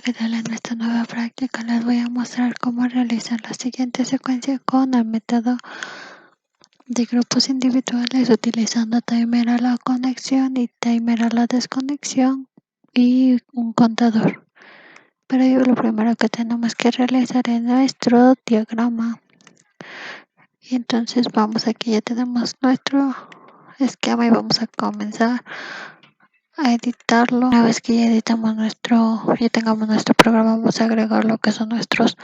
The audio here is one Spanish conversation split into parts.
¿qué tal? En esta nueva práctica les voy a mostrar cómo realizar la siguiente secuencia con el método de grupos individuales utilizando timer a la conexión y timer a la desconexión y un contador. Para ello lo primero que tenemos que realizar es nuestro diagrama. Y entonces vamos aquí, ya tenemos nuestro esquema y vamos a comenzar a editarlo. Una vez que ya editamos ya tengamos nuestro programa, vamos a agregar lo que son nuestros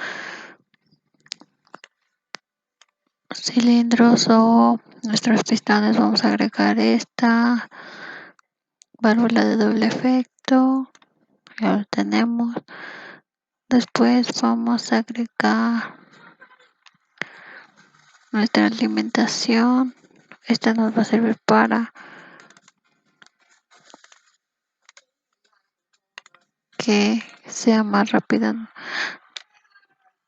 cilindros o nuestros pistones. Vamos a agregar esta válvula de doble efecto, ya lo tenemos. Después vamos a agregar nuestra alimentación. Esta nos va a servir para que sea más rápida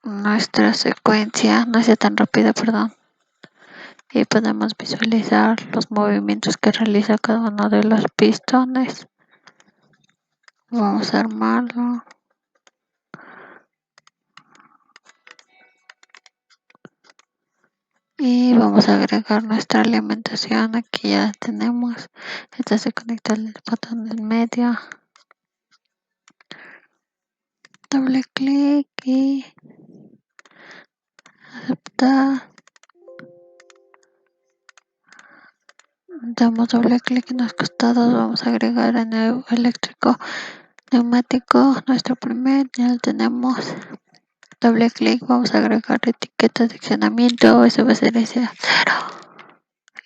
nuestra secuencia, no sea tan rápida, perdón. Y podemos visualizar los movimientos que realiza cada uno de los pistones. Vamos a armarlo. Y vamos a agregar nuestra alimentación. Aquí ya tenemos. Esta se conecta al botón del medio. Doble clic y aceptar. Damos doble clic en los costados. Vamos a agregar el eléctrico neumático. Nuestro primer ya lo tenemos. Doble clic. Vamos a agregar etiquetas de accionamiento. Eso va a ser SA0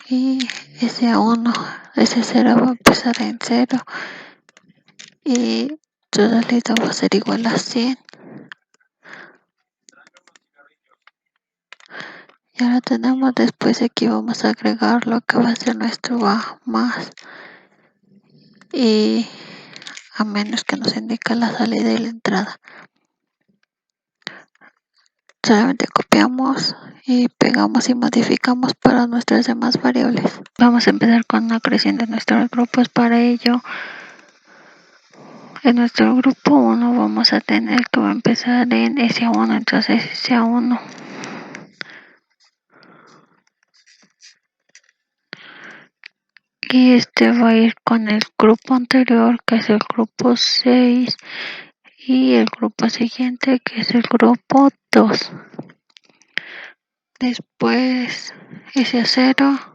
y SA1. SA0 va a empezar en 0 y su salida va a ser igual a 100. Ya lo tenemos. Después aquí vamos a agregar lo que va a ser nuestro A más y a menos que nos indique la salida y la entrada. Solamente copiamos y pegamos y modificamos para nuestras demás variables. Vamos a empezar con la creación de nuestros grupos. Para ello, en nuestro grupo 1 vamos a tener que va a empezar en SA1, entonces SA1. Y este va a ir con el grupo anterior, que es el grupo 6, y el grupo siguiente, que es el grupo 2. Después SA0.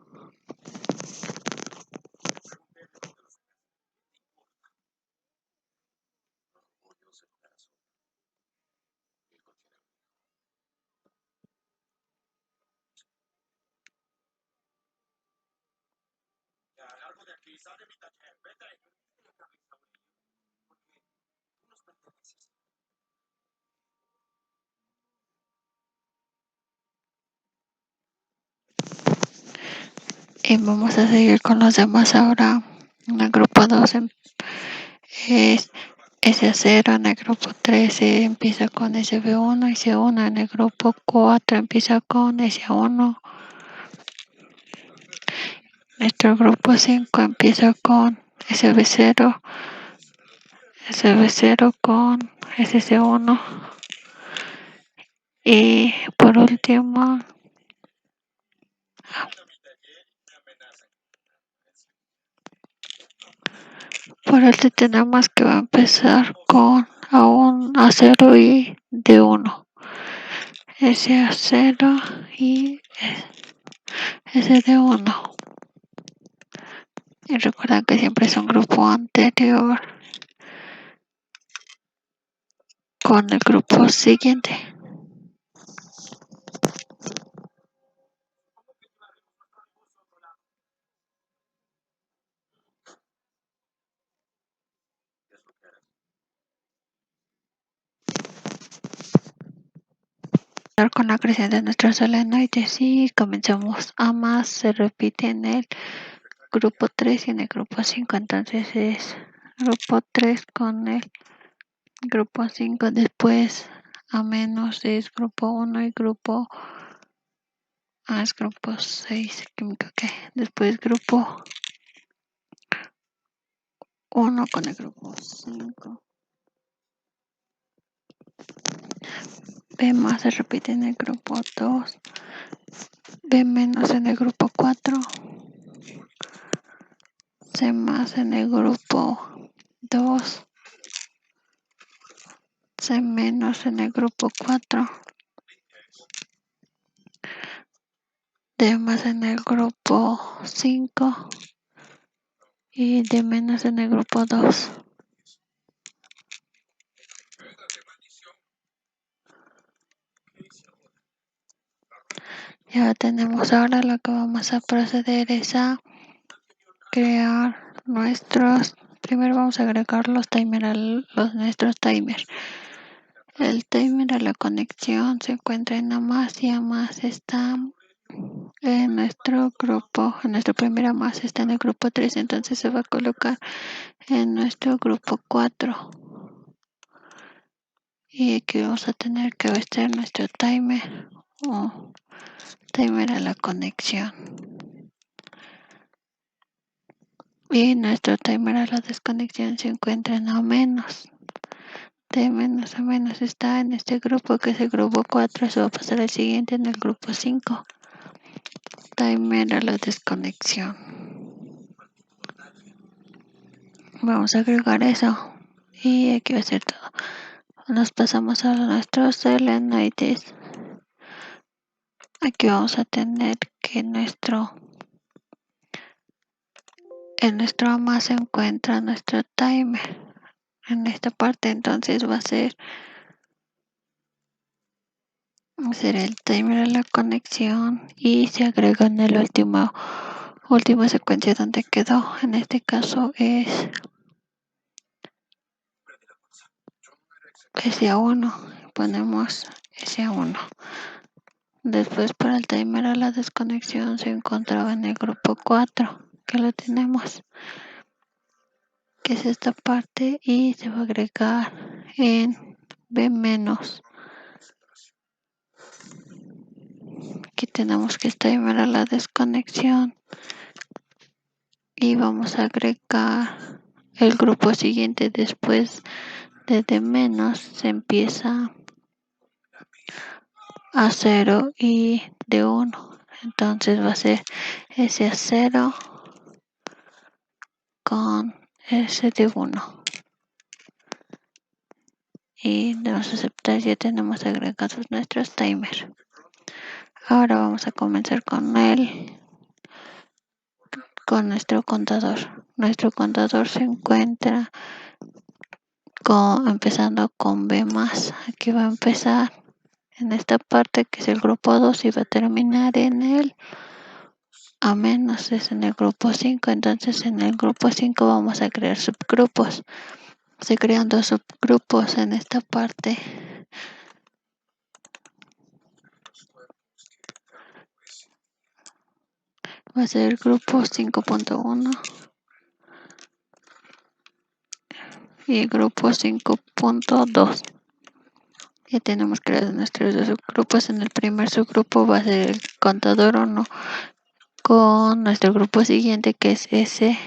Y vamos a seguir con los demás ahora. En el grupo 2 es SA0, en el grupo 3 empieza con SB1 y C1, en el grupo 4 empieza con SA1. Nuestro grupo 5 empieza con SB0, SB0 con SC1 y por último tenemos que va a empezar con A0 y D1, SA0 y SD1. Y recuerden que siempre es un grupo anterior con el grupo siguiente. Con la creación de nuestros solenoides y comenzamos a más, se repite en el grupo 3 y en el grupo 5, entonces es grupo 3 con el grupo 5, después a menos es grupo 1 y es grupo 6, que me equivoqué, después grupo 1 con el grupo 5 B más se repite en el grupo 2, B menos en el grupo 4, C más en el grupo 2, C menos en el grupo 4, D más en el grupo 5 y D menos en el grupo 2. Ya tenemos. Ahora lo que vamos a proceder es a crear primero vamos a agregar los timers a nuestros timers. El timer a la conexión se encuentra en A más y A más está en nuestro grupo, en nuestro primer A más está en el grupo 3, entonces se va a colocar en nuestro grupo 4. Y aquí vamos a tener que vestir nuestro timer o timer a la conexión. Y nuestro timer a la desconexión se encuentra en A menos. De menos a menos está en este grupo que es el grupo 4. Eso va a pasar al siguiente en el grupo 5. Timer a la desconexión. Vamos a agregar eso. Y aquí va a ser todo. Nos pasamos a nuestros selenoides. Aquí vamos a tener que en nuestro A más se encuentra nuestro timer. En esta parte entonces va a ser el timer a la conexión y se agrega en el última secuencia donde quedó. En este caso es SA1. Ponemos SA1. Después para el timer a la desconexión se encontraba en el grupo 4, que lo tenemos, que es esta parte, y se va a agregar en B menos. Aquí tenemos que timer a la desconexión y vamos a agregar el grupo siguiente. Después de D menos se empieza a 0 y de 1. Entonces va a ser S a 0 con S de 1. Y debemos aceptar, ya tenemos agregados nuestros timers. Ahora vamos a comenzar con nuestro contador. Nuestro contador se encuentra empezando con B más. Aquí va a empezar en esta parte que es el grupo 2 y va a terminar en el A menos, es en el grupo 5. Entonces en el grupo 5 vamos a crear subgrupos. Se crean 2 subgrupos en esta parte. Va a ser el grupo 5.1 y el grupo 5.2. Ya tenemos creados nuestros 2 subgrupos. En el primer subgrupo va a ser el contador 1 con nuestro grupo siguiente que es S,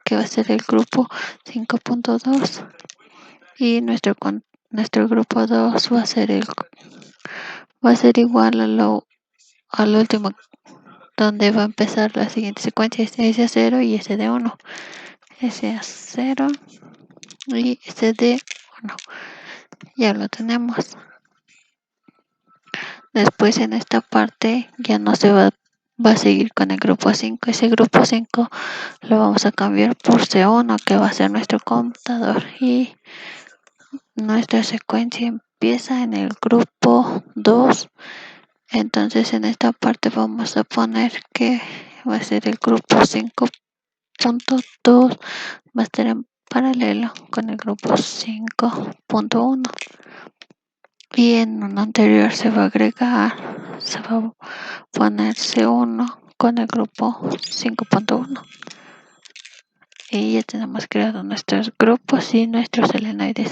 que va a ser el grupo 5.2, y nuestro grupo 2 va a ser igual al último, donde va a empezar la siguiente secuencia, S a 0 y S de 1. S a 0 y S de 1. Ya lo tenemos. Después en esta parte ya no se va a seguir con el grupo 5. Ese grupo 5 lo vamos a cambiar por C1, que va a ser nuestro contador, y nuestra secuencia empieza en el grupo 2. Entonces en esta parte vamos a poner que va a ser el grupo 5.2, va a estar en paralelo con el grupo 5.1. Y en uno anterior se va a poner C1 con el grupo 5.1. Y ya tenemos creado nuestros grupos y nuestros selenoides.